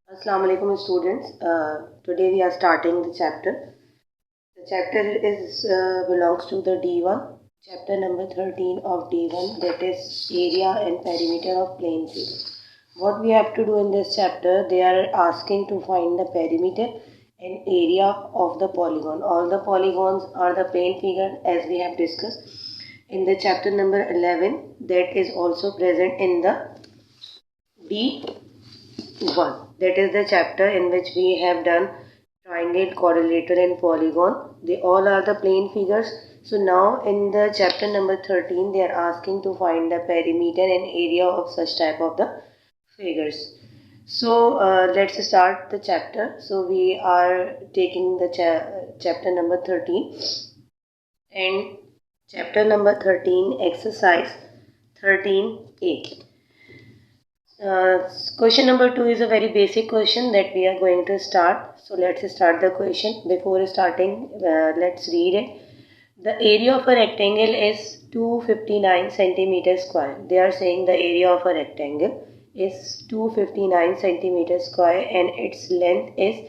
Assalamu alaikum students. Today we are starting the chapter. The chapter is belongs to the D-1, chapter number 13 of D-1, that is area and perimeter of plane field. What we have to do in this chapter, they are asking to find the perimeter and area of the polygon. All the polygons are the plane figure as we have discussed in the chapter number 11, that is also present in the D1. That is the chapter in which we have done triangle, quadrilateral and polygon. They all are the plane figures. So now in the chapter number 13 they are asking to find the perimeter and area of such type of the figures. So let's start the chapter. So we are taking the chapter number 13 and chapter number 13 exercise 13a. Question number 2 is a very basic question that we are going to start. So let's start the question. Before starting, let's read it. The area of a rectangle is 259 centimeters square. They are saying the area of a rectangle is 259 centimeters square and its length is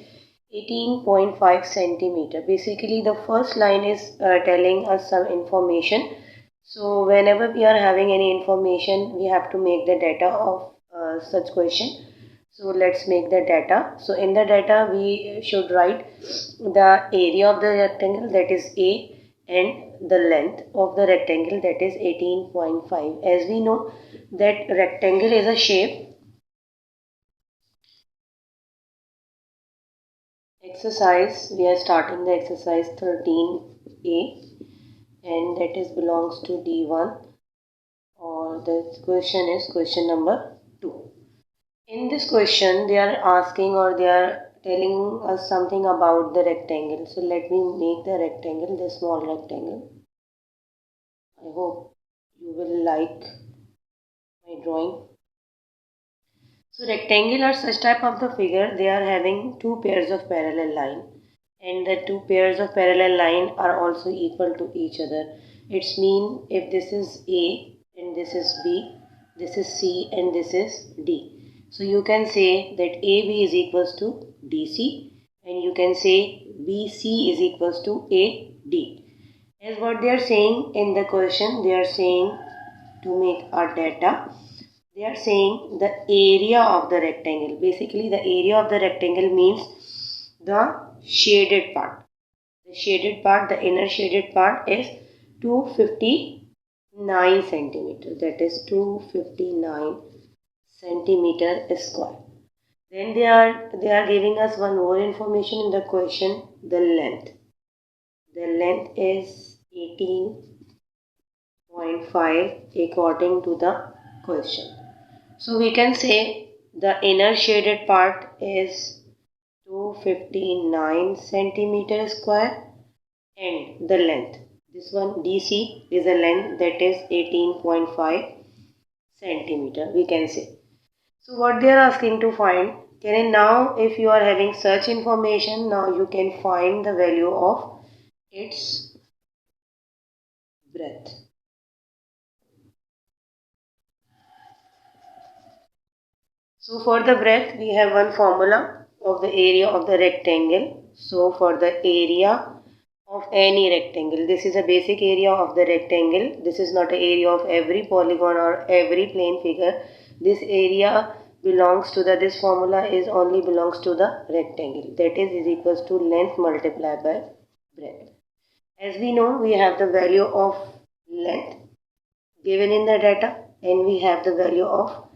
18.5 centimeter. Basically, the first line is telling us some information. So whenever we are having any information, we have to make the data of such question. So let's make the data. So in the data we should write the area of the rectangle, that is A, and the length of the rectangle, that is 18.5. As we know that rectangle is a shape. Exercise, we are starting the exercise 13a and that is belongs to D1, or the question is question number 2. In this question, they are asking or they are telling us something about the rectangle. So let me make the rectangle, the small rectangle. I hope you will like my drawing. So rectangle are such type of the figure, they are having two pairs of parallel line. And the two pairs of parallel line are also equal to each other. It's mean if this is A and this is B, this is C and this is D. So you can say that AB is equals to DC and you can say BC is equals to AD. As what they are saying in the question, they are saying to make our data, they are saying the area of the rectangle. Basically the area of the rectangle means the shaded part. The shaded part, the inner shaded part is 259 centimeter. That is 259 centimeter square. Then they are giving us one more information in the question, the length. The length is 18.5 according to the question. So we can say the inner shaded part is 259 centimeter square and the length, this one DC, is a length that is 18.5 centimeter, we can say. So what they are asking to find, now if you are having such information, now you can find the value of its breadth. So for the breadth we have one formula of the area of the rectangle. So for the area of any rectangle, this is a basic area of the rectangle. This is not an area of every polygon or every plane figure. This area belongs to this formula is only belongs to the rectangle, that is equals to length multiplied by breadth. As we know, we have the value of length given in the data and we have the value of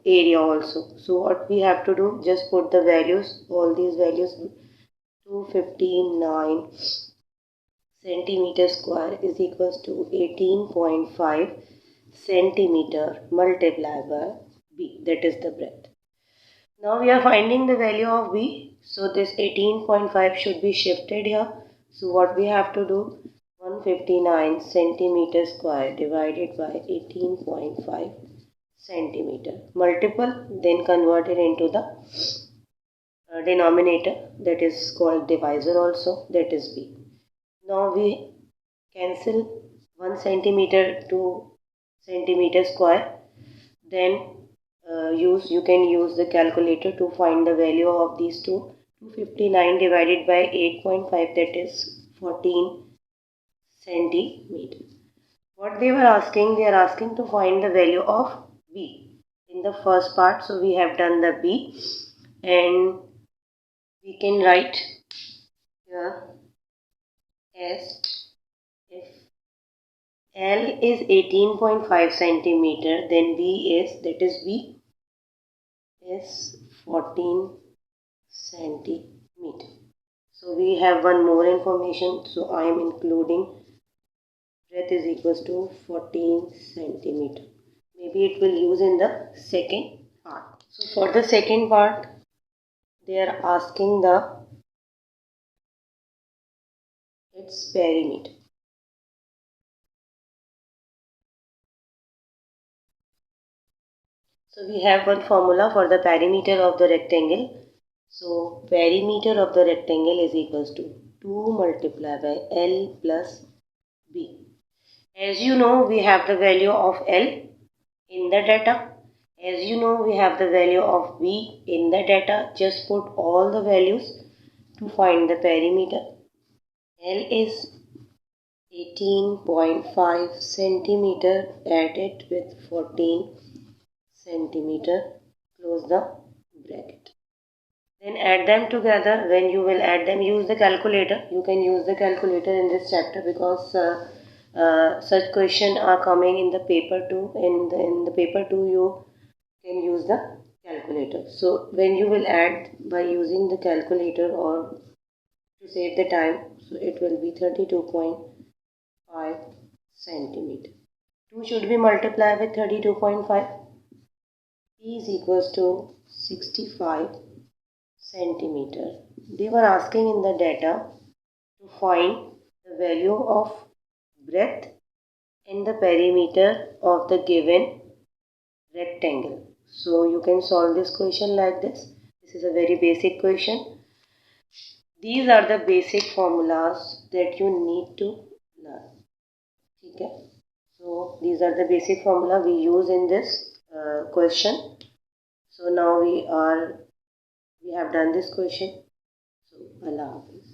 area also. So what we have to do, just put the values, all these values. 259 centimeter square is equals to 18.5 centimeter multiplied by B, that is the breadth. Now we are finding the value of B. So this 18.5 should be shifted here. So what we have to do, 159 centimeter square divided by 18.5 centimeter, multiple, then converted into the denominator, that is called divisor also, that is B. Now we cancel 1 centimeter to centimeter square, then you can use the calculator to find the value of these two. 259 divided by 8.5, that is 14 centimeter. What they were asking, they are asking to find the value of B in the first part. So we have done the B, and we can write here as, if L is 18.5 centimeter, then B is 14 centimeter. So we have one more information. So I am including breadth is equals to 14 centimeter. Maybe it will use in the second part. So for the second part, they are asking its perimeter. So we have one formula for the perimeter of the rectangle. So perimeter of the rectangle is equals to 2 multiplied by L plus B. As you know, we have the value of L in the data. As you know, we have the value of B in the data. Just put all the values to find the perimeter. L is 18.5 centimeter. Add it with 14 centimeter. Close the bracket. Then add them together. When you will add them, use the calculator. You can use the calculator in this chapter because such questions are coming in the paper too. In the paper too, you can use the calculator. So when you will add by using the calculator or to save the time, so it will be 32.5 centimeter. 2 should be multiplied with 32.5. P is equals to 65 centimeter. They were asking in the data to find the value of breadth and the perimeter of the given rectangle. So you can solve this question like this. This is a very basic question. These are the basic formulas that you need to learn. Okay. So these are the basic formula we use in this question. So now we have done this question. So Allah Hafiz.